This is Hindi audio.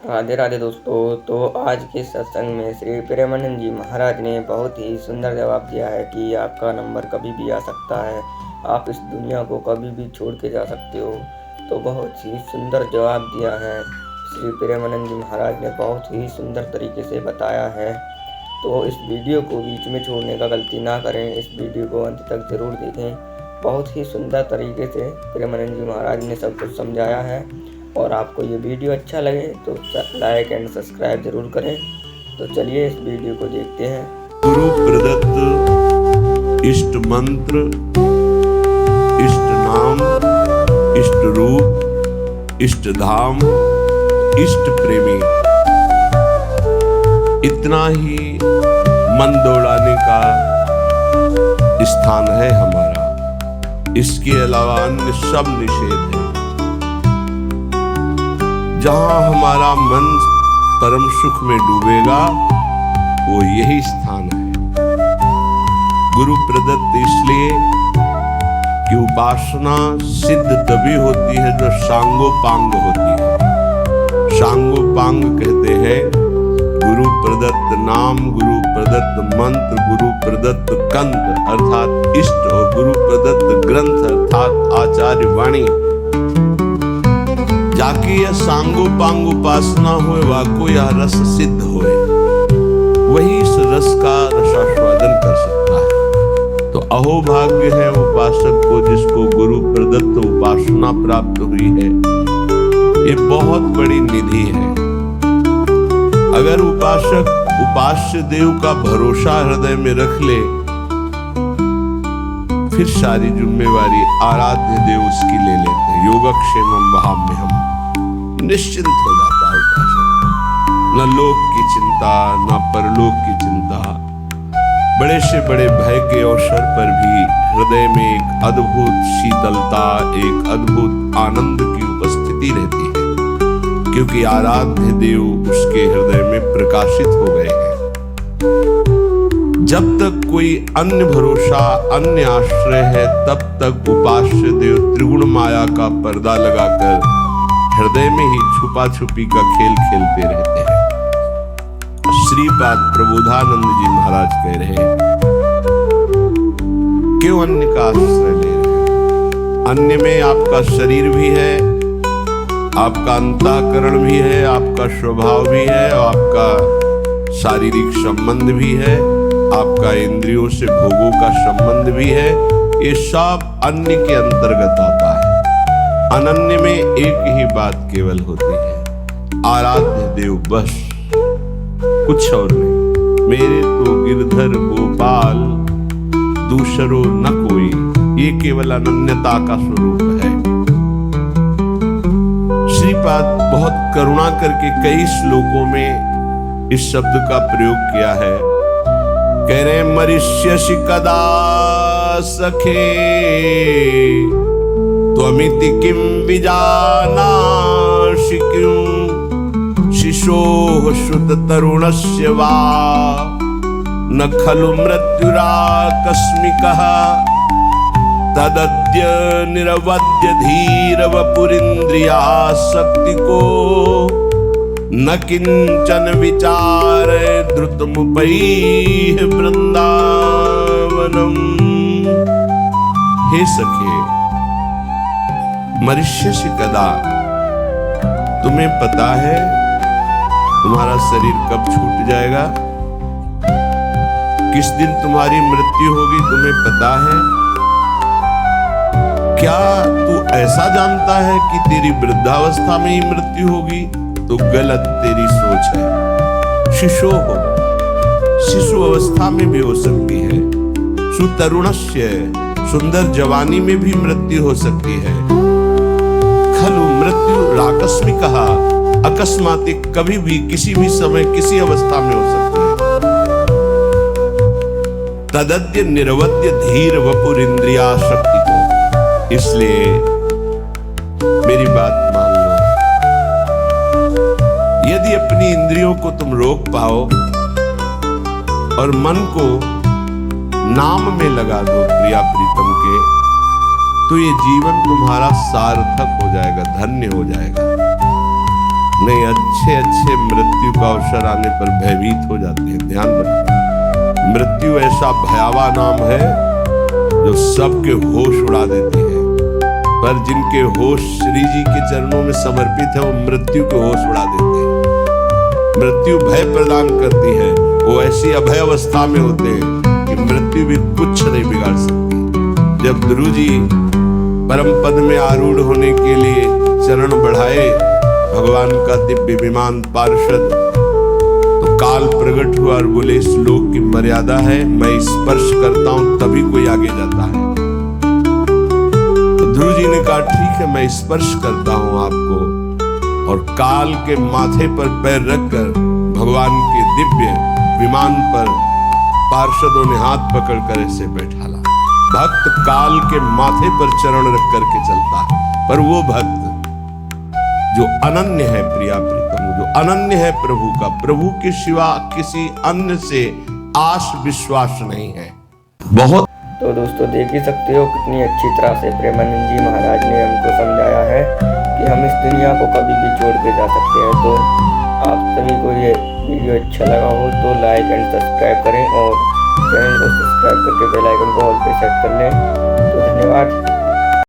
राधे राधे दोस्तों। तो आज के सत्संग में श्री प्रेमानंद जी महाराज ने बहुत ही सुंदर जवाब दिया है कि आपका नंबर कभी भी आ सकता है, आप इस दुनिया को कभी भी छोड़ के जा सकते हो। तो बहुत ही सुंदर जवाब दिया है श्री प्रेमानंद जी महाराज ने, बहुत ही सुंदर तरीके से बताया है। तो इस वीडियो को बीच में छोड़ने का गलती ना करें, इस वीडियो को अंत तक जरूर देखें। बहुत ही सुंदर तरीके से प्रेमानंद जी महाराज ने सब कुछ समझाया है। और आपको ये वीडियो अच्छा लगे तो लाइक एंड सब्सक्राइब जरूर करें। तो चलिए इस वीडियो को देखते हैं। गुरु प्रदत्त इष्ट मंत्र, इष्ट नाम, इष्ट रूप, इष्ट धाम, इष्ट प्रेमी, इतना ही मन दौड़ाने का स्थान है हमारा। इसके अलावा अन्य सब निषेध है। जहां हमारा मन परम सुख में डूबेगा वो यही स्थान है। गुरु प्रदत्त इसलिए कि उपासना सिद्ध तभी होती है जो सांगोपांग होती है। सांगोपांग कहते हैं गुरु प्रदत्त नाम, गुरु प्रदत्त मंत्र, गुरु प्रदत्त कंठ अर्थात इष्ट और गुरु प्रदत्त ग्रंथ अर्थात आचार्य वाणी। जाके यह सांगोपांग उपासना होए, वाको यह रस सिद्ध होए, वही इस रस का रसास्वादन कर सकता है। तो अहोभाग्य है उपासक को जिसको गुरु प्रदत्त उपासना प्राप्त हुई है। ये बहुत बड़ी निधि है। अगर उपासक उपास्य देव का भरोसा हृदय में रख ले, फिर सारी जिम्मेवारी आराध्य देव उसकी ले लेते हैं। योगक्षेमम वहाम्यहम्, निश्चिंत हो जाता है उपासक। न लोक की चिंता, न परलोक की चिंता। बड़े से बड़े भय के अवसर पर भी हृदय में एक अद्भुत शीतलता, एक अद्भुत आनंद की उपस्थिति रहती है, क्योंकि आराध्य देव उसके हृदय में प्रकाशित हो गए हैं। जब तक कोई अन्य भरोसा, अन्य आश्रय है, तब तक उपास्य देव त्रिगुण माया का पर्दा लगाकर हृदय में ही छुपा छुपी का खेल खेलते रहते हैं। श्रीपाद प्रबोधानंद जी महाराज कह रहे हैं, क्यों अन्य का आश्रय ले रहे हैं? अन्य में आपका शरीर भी है, आपका अंतःकरण भी है, आपका स्वभाव भी है, आपका शारीरिक संबंध भी है, आपका इंद्रियों से भोगों का संबंध भी है। ये सब अन्य के अंतर्गत आता है। अनन्य में एक ही बात केवल होती है, आराध्य देव बस, कुछ और नहीं। मेरे तो गिरधर गोपाल, दूसरो न कोई। ये केवल अनन्यता का स्वरूप है। श्रीपाद बहुत करुणा करके कई श्लोकों में इस शब्द का प्रयोग किया है। कह रहे मरिष्यसि कदा सखे त्वमिति किं विजानासि किं शिशोः श्रुत तरुणस्य वा न खलु मृत्युराकस्मिकः तदद्य निरवद्य धीर वपुरिन्द्रियासक्तिको न किंचन विचारे द्रुतमुपैः वृंदावनम्। हे सखे, मरिष्यसि कदा, तुम्हें पता है तुम्हारा शरीर कब छूट जाएगा? किस दिन तुम्हारी मृत्यु होगी तुम्हें पता है? क्या तू ऐसा जानता है कि तेरी वृद्धावस्था में ही मृत्यु होगी? तो गलत तेरी सोच है। शिशो हो, शिशु अवस्था में भी हो सकती है। सुतरुणस्य, सुंदर जवानी में भी मृत्यु हो सकती है। खलु मृत्यु राकस्मिकः, अकस्मातिक, कभी भी किसी भी समय किसी अवस्था में हो सकती है। तदद्य निरवद्य धीर वपुरिन्द्रियासक्ति को। इसलिए मेरी बात मान लो। यदि अपनी इंद्रियों को तुम रोक पाओ और मन को नाम में लगा दो प्रिया प्रीतम के, तो ये जीवन तुम्हारा सार्थक हो जाएगा, धन्य हो जाएगा। नहीं, अच्छे अच्छे मृत्यु का अवसर आने पर भयभीत हो जाते हैं। ध्यान रखिए, मृत्यु ऐसा भयावह नाम है जो सबके होश उड़ा देती है, पर जिनके होश श्री जी के चरणों में समर्पित है वो मृत्यु के होश उड़ा देते हैं। मृत्यु भय प्रदान करती है, वो ऐसी अभय अवस्था में होते हैं कि मृत्यु भी कुछ नहीं बिगाड़ सकती। जब ध्रुव जी परम पद में आरूढ़ होने के लिए चरण बढ़ाए भगवान का दिव्य विमान पार्षद, तो काल प्रकट हुआ और बोले इस लोक की मर्यादा है, मैं स्पर्श करता हूं तभी कोई आगे जाता है। तो ध्रुव जी ने कहा ठीक है, मैं स्पर्श करता हूं आपको, और काल के माथे पर पैर रखकर भगवान के दिव्य विमान पर पार्षदों ने हाथ पकड़कर ऐसे बैठाला। भक्त काल के माथे पर चरण रख करके चलता है, पर वो भक्त जो अनन्य है प्रिया प्रीतम, जो अनन्य है प्रभु का, प्रभु के सिवा किसी अन्य से आस विश्वास नहीं है। बहुत तो दोस्तों देख ही सकते हो कितनी अच्छी तरह से प्रेमानंद जी महाराज ने हमको समझाया है कि हम इस दुनिया को कभी भी छोड़ के जा सकते हैं। तो आप सभी को ये वीडियो अच्छा लगा हो तो लाइक एंड सब्सक्राइब करें और चैनल को सब्सक्राइब करके बेल आइकन को ऑल पे सेट कर लें। तो धन्यवाद।